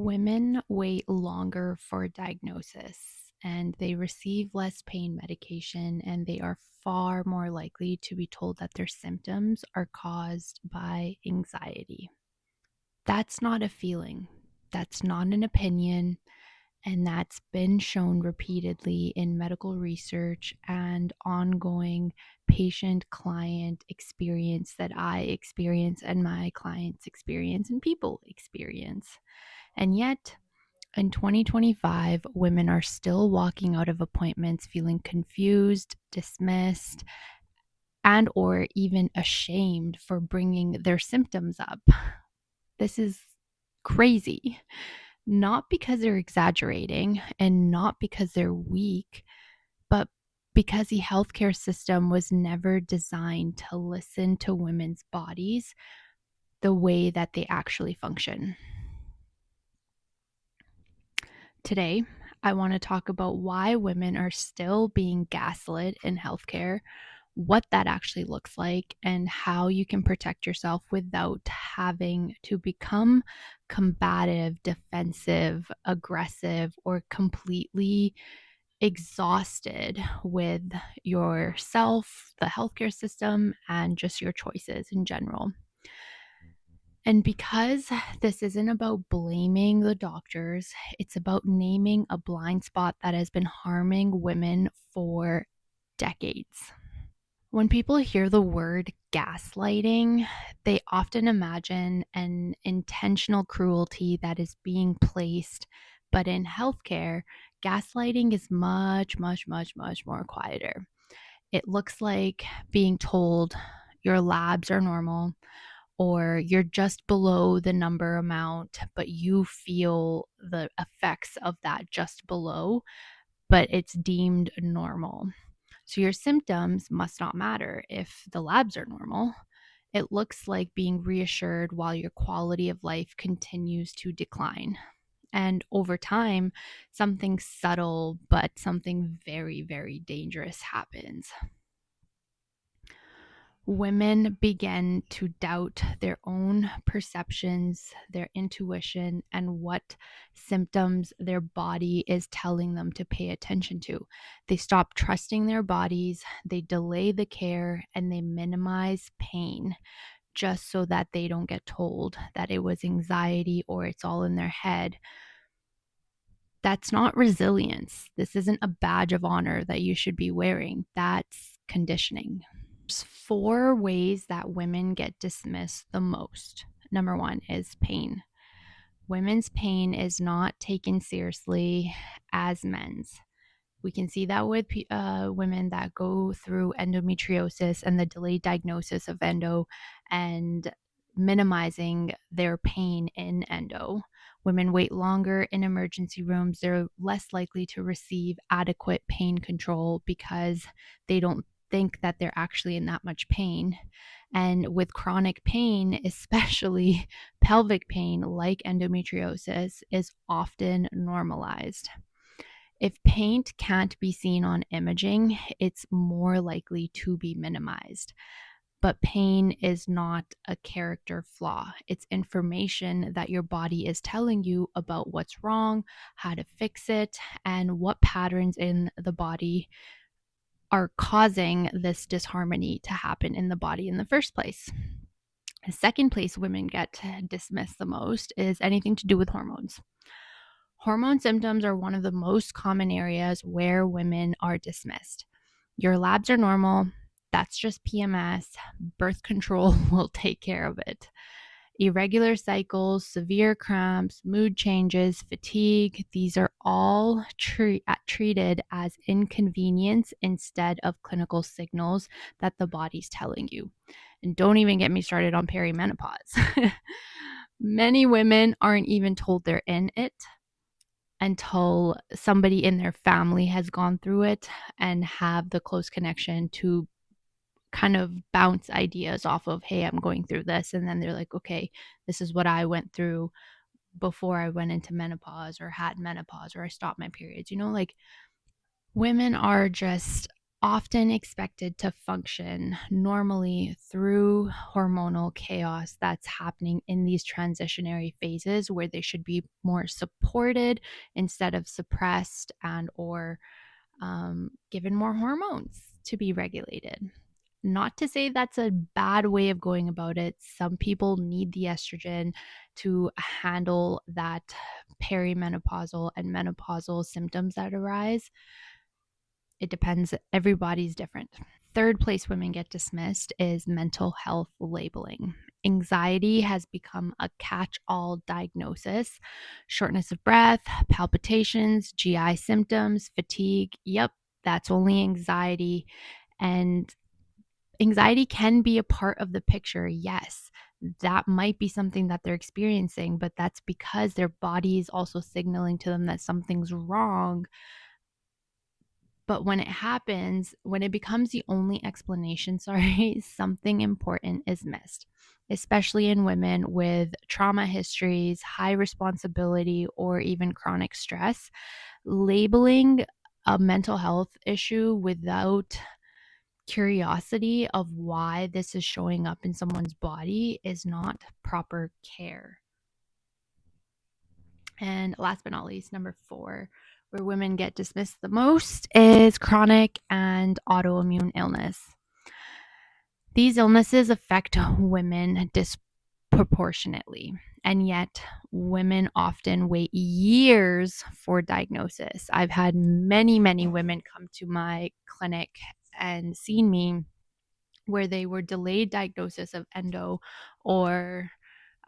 Women wait longer for diagnosis and they receive less pain medication, and they are far more likely to be told that their symptoms are caused by anxiety. That's not a feeling, that's not an opinion, and that's been shown repeatedly in medical research and ongoing patient client experience that I experience and my clients experience and people experience. And yet, in 2025, women are still walking out of appointments feeling confused, dismissed, and or even ashamed for bringing their symptoms up. This is crazy. Not because they're exaggerating and not because they're weak, but because the healthcare system was never designed to listen to women's bodies the way that they actually function. Today, I want to talk about why women are still being gaslit in healthcare, what that actually looks like, and how you can protect yourself without having to become combative, defensive, aggressive, or completely exhausted with yourself, the healthcare system, and just your choices in general. And because this isn't about blaming the doctors, it's about naming a blind spot that has been harming women for decades. When people hear the word gaslighting, they often imagine an intentional cruelty that is being placed. But in healthcare, gaslighting is much, much, much, much more quieter. It looks like being told your labs are normal, or you're just below the number amount, but you feel the effects of that just below, but it's deemed normal. So your symptoms must not matter if the labs are normal. It looks like being reassured while your quality of life continues to decline. And over time, something subtle but something very, very dangerous happens. Women begin to doubt their own perceptions, their intuition, and what symptoms their body is telling them to pay attention to. They stop trusting their bodies, they delay the care, and they minimize pain just so that they don't get told that it was anxiety or it's all in their head. That's not resilience. This isn't a badge of honor that you should be wearing. That's conditioning. There's 4 ways that women get dismissed the most. Number 1 is pain. Women's pain is not taken seriously as men's. We can see that with women that go through endometriosis and the delayed diagnosis of endo and minimizing their pain in endo. Women wait longer in emergency rooms. They're less likely to receive adequate pain control because they don't think that they're actually in that much pain. And with chronic pain, especially pelvic pain like endometriosis, is often normalized. If pain can't be seen on imaging, it's more likely to be minimized. But pain is not a character flaw. It's information that your body is telling you about what's wrong, how to fix it, and what patterns in the body are causing this disharmony to happen in the body in the first place. The second place women get dismissed the most is anything to do with hormones. Hormone symptoms are one of the most common areas where women are dismissed. Your labs are normal. That's just PMS. Birth control will take care of it. Irregular cycles, severe cramps, mood changes, fatigue, these are all treated as inconvenience instead of clinical signals that the body's telling you. And don't even get me started on perimenopause. Many women aren't even told they're in it until somebody in their family has gone through it and have the close connection to kind of bounce ideas off of, hey, I'm going through this. And then they're like, okay, this is what I went through before I went into menopause or had menopause or I stopped my periods. Like women are just often expected to function normally through hormonal chaos that's happening in these transitionary phases where they should be more supported instead of suppressed and or given more hormones to be regulated. Not to say that's a bad way of going about it. Some people need the estrogen to handle that perimenopausal and menopausal symptoms that arise. It depends. Everybody's different. Third place women get dismissed is mental health labeling. Anxiety has become a catch all diagnosis. Shortness of breath, palpitations, GI symptoms, fatigue. Yep, that's only anxiety. And anxiety can be a part of the picture. Yes, that might be something that they're experiencing, but that's because their body is also signaling to them that something's wrong. But when it happens, when it becomes the only explanation, something important is missed, especially in women with trauma histories, high responsibility, or even chronic stress. Labeling a mental health issue without curiosity of why this is showing up in someone's body is not proper care. And last but not least, number 4, where women get dismissed the most is chronic and autoimmune illness. These illnesses affect women disproportionately, and yet women often wait years for diagnosis. I've had many women come to my clinic and seen me where they were delayed diagnosis of endo or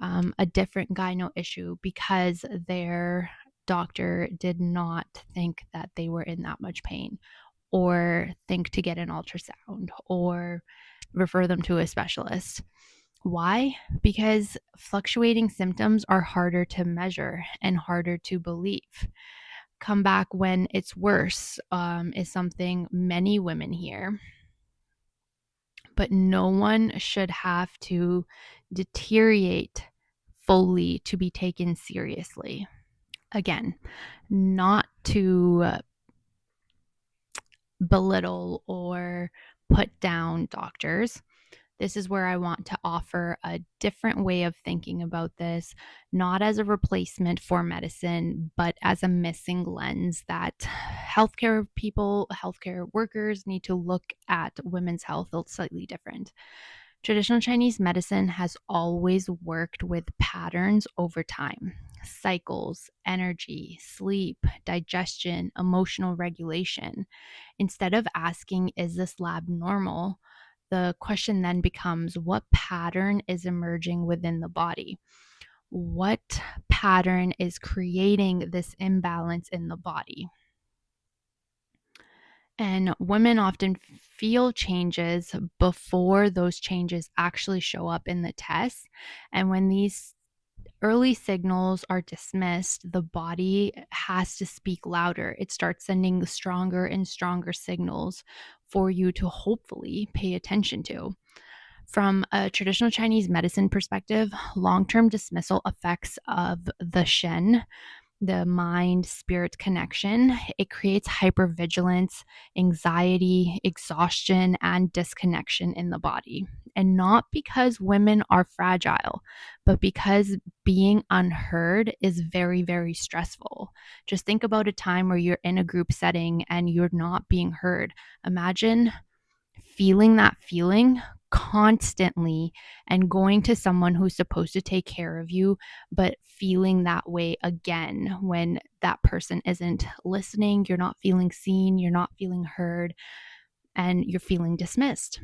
a different gyno issue because their doctor did not think that they were in that much pain or think to get an ultrasound or refer them to a specialist. Why? Because fluctuating symptoms are harder to measure and harder to believe. Come back when it's worse is something many women hear. But no one should have to deteriorate fully to be taken seriously. Again, not to belittle or put down doctors. This is where I want to offer a different way of thinking about this, not as a replacement for medicine, but as a missing lens that healthcare people, healthcare workers need to look at women's health slightly different. Traditional Chinese medicine has always worked with patterns over time: cycles, energy, sleep, digestion, emotional regulation. Instead of asking, is this lab normal? The question then becomes, what pattern is emerging within the body? What pattern is creating this imbalance in the body? And women often feel changes before those changes actually show up in the test. And when these early signals are dismissed, the body has to speak louder. It starts sending stronger and stronger signals for you to hopefully pay attention to. From a traditional Chinese medicine perspective, long-term dismissal effects of the Shen, the mind spirit connection, it creates hypervigilance, anxiety, exhaustion, and disconnection in the body. And not because women are fragile, but because being unheard is very stressful. Just think about a time where you're in a group setting and you're not being heard. Imagine feeling that feeling constantly and going to someone who's supposed to take care of you, but feeling that way again when that person isn't listening, you're not feeling seen, you're not feeling heard, and you're feeling dismissed.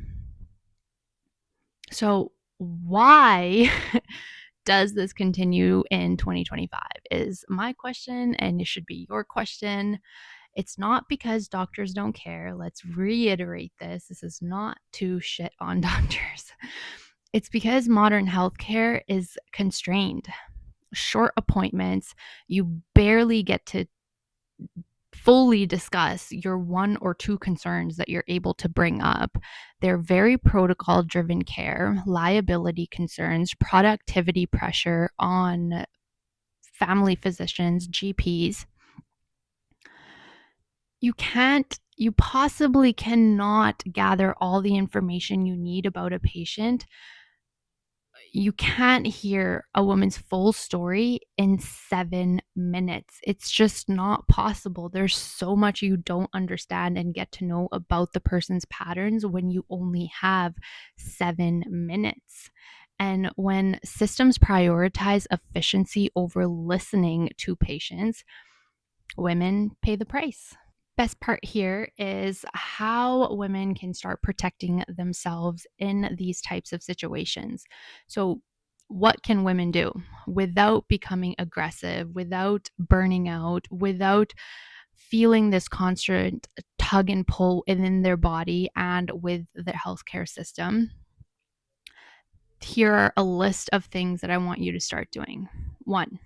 So, why does this continue in 2025 is my question, and it should be your question. It's not because doctors don't care. Let's reiterate this. This is not to shit on doctors. It's because modern healthcare is constrained. Short appointments, you barely get to fully discuss your 1 or 2 concerns that you're able to bring up. They're very protocol driven care, liability concerns, productivity pressure on family physicians, GPs. You can't You possibly cannot gather all the information you need about a patient. You can't hear a woman's full story in 7 minutes. It's just not possible. There's so much you don't understand and get to know about the person's patterns when you only have 7 minutes. And when systems prioritize efficiency over listening to patients, women pay the price. Best part here is how women can start protecting themselves in these types of situations. So, what can women do without becoming aggressive, without burning out, without feeling this constant tug and pull within their body and with the healthcare system? Here are a list of things that I want you to start doing. 1,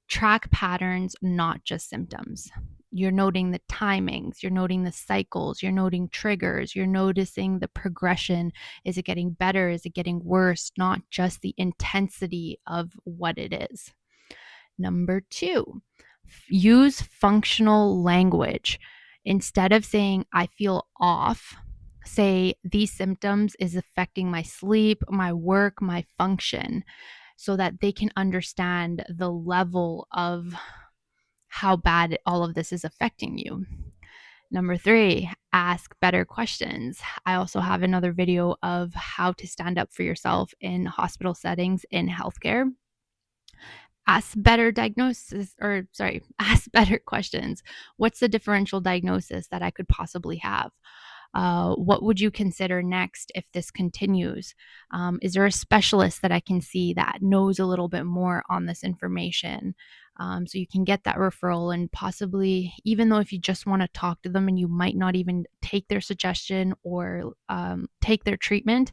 track patterns, not just symptoms. You're noting the timings, you're noting the cycles, you're noting triggers, you're noticing the progression. Is it getting better? Is it getting worse? Not just the intensity of what it is. Number 2, use functional language. Instead of saying, I feel off, say, these symptoms is affecting my sleep, my work, my function, so that they can understand the level of how bad all of this is affecting you. Number 3, ask better questions. I also have another video of how to stand up for yourself in hospital settings in healthcare. Ask better ask better questions. What's the differential diagnosis that I could possibly have? What would you consider next if this continues? Is there a specialist that I can see that knows a little bit more on this information? So you can get that referral, and possibly, even though if you just want to talk to them and you might not even take their suggestion or take their treatment,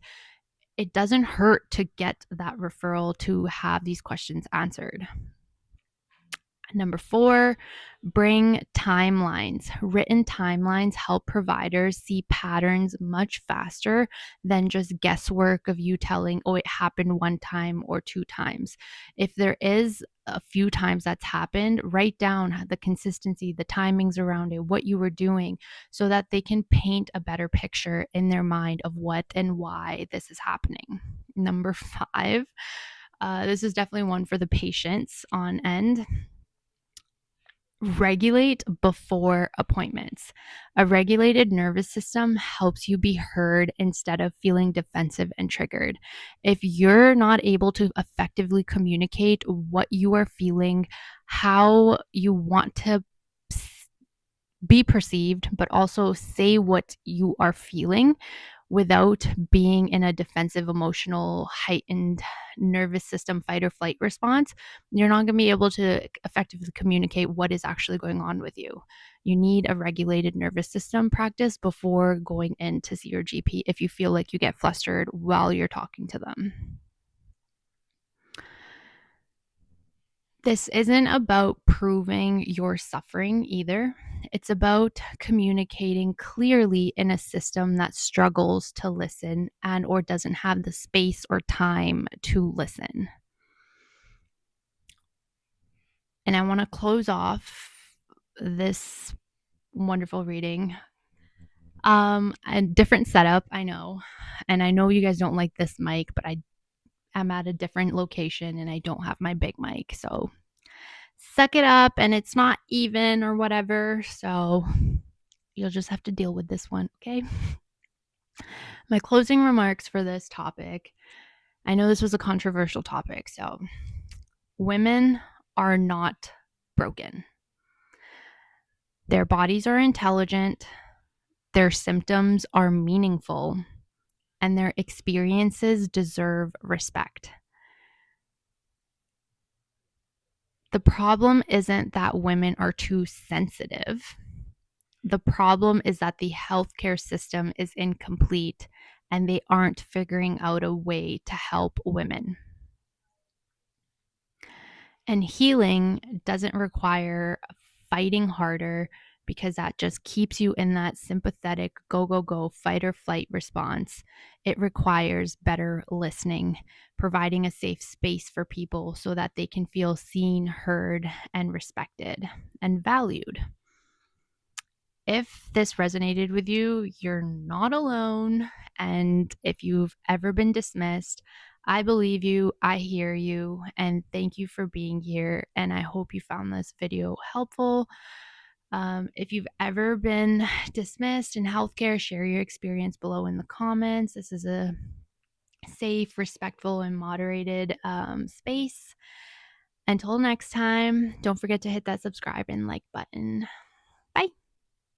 it doesn't hurt to get that referral to have these questions answered. Number 4, bring timelines. Written timelines help providers see patterns much faster than just guesswork of you telling, oh, it happened 1 time or 2 times. If there is a few times that's happened, write down the consistency, the timings around it, what you were doing, so that they can paint a better picture in their mind of what and why this is happening. Number 5, this is definitely one for the patients on end. Regulate before appointments. A regulated nervous system helps you be heard instead of feeling defensive and triggered. If you're not able to effectively communicate what you are feeling, how you want to be perceived, but also say what you are feeling without being in a defensive, emotional, heightened nervous system fight or flight response, you're not going to be able to effectively communicate what is actually going on with you. You need a regulated nervous system practice before going in to see your GP if you feel like you get flustered while you're talking to them. This isn't about proving you're suffering either. It's about communicating clearly in a system that struggles to listen and or doesn't have the space or time to listen. And I want to close off this wonderful reading. A different setup, I know. And I know you guys don't like this mic, but I am at a different location and I don't have my big mic. So suck it up, and it's not even or whatever. So you'll just have to deal with this one, okay? My closing remarks for this topic. I know this was a controversial topic, so women are not broken. Their bodies are intelligent, their symptoms are meaningful, and their experiences deserve respect. The problem isn't that women are too sensitive. The problem is that the healthcare system is incomplete and they aren't figuring out a way to help women. And healing doesn't require fighting harder, because that just keeps you in that sympathetic go, go, go, fight or flight response. It requires better listening, providing a safe space for people so that they can feel seen, heard, and respected and valued. If this resonated with you, you're not alone. And if you've ever been dismissed, I believe you, I hear you, and thank you for being here. And I hope you found this video helpful. If you've ever been dismissed in healthcare, share your experience below in the comments. This is a safe, respectful, and moderated space. Until next time, don't forget to hit that subscribe and like button.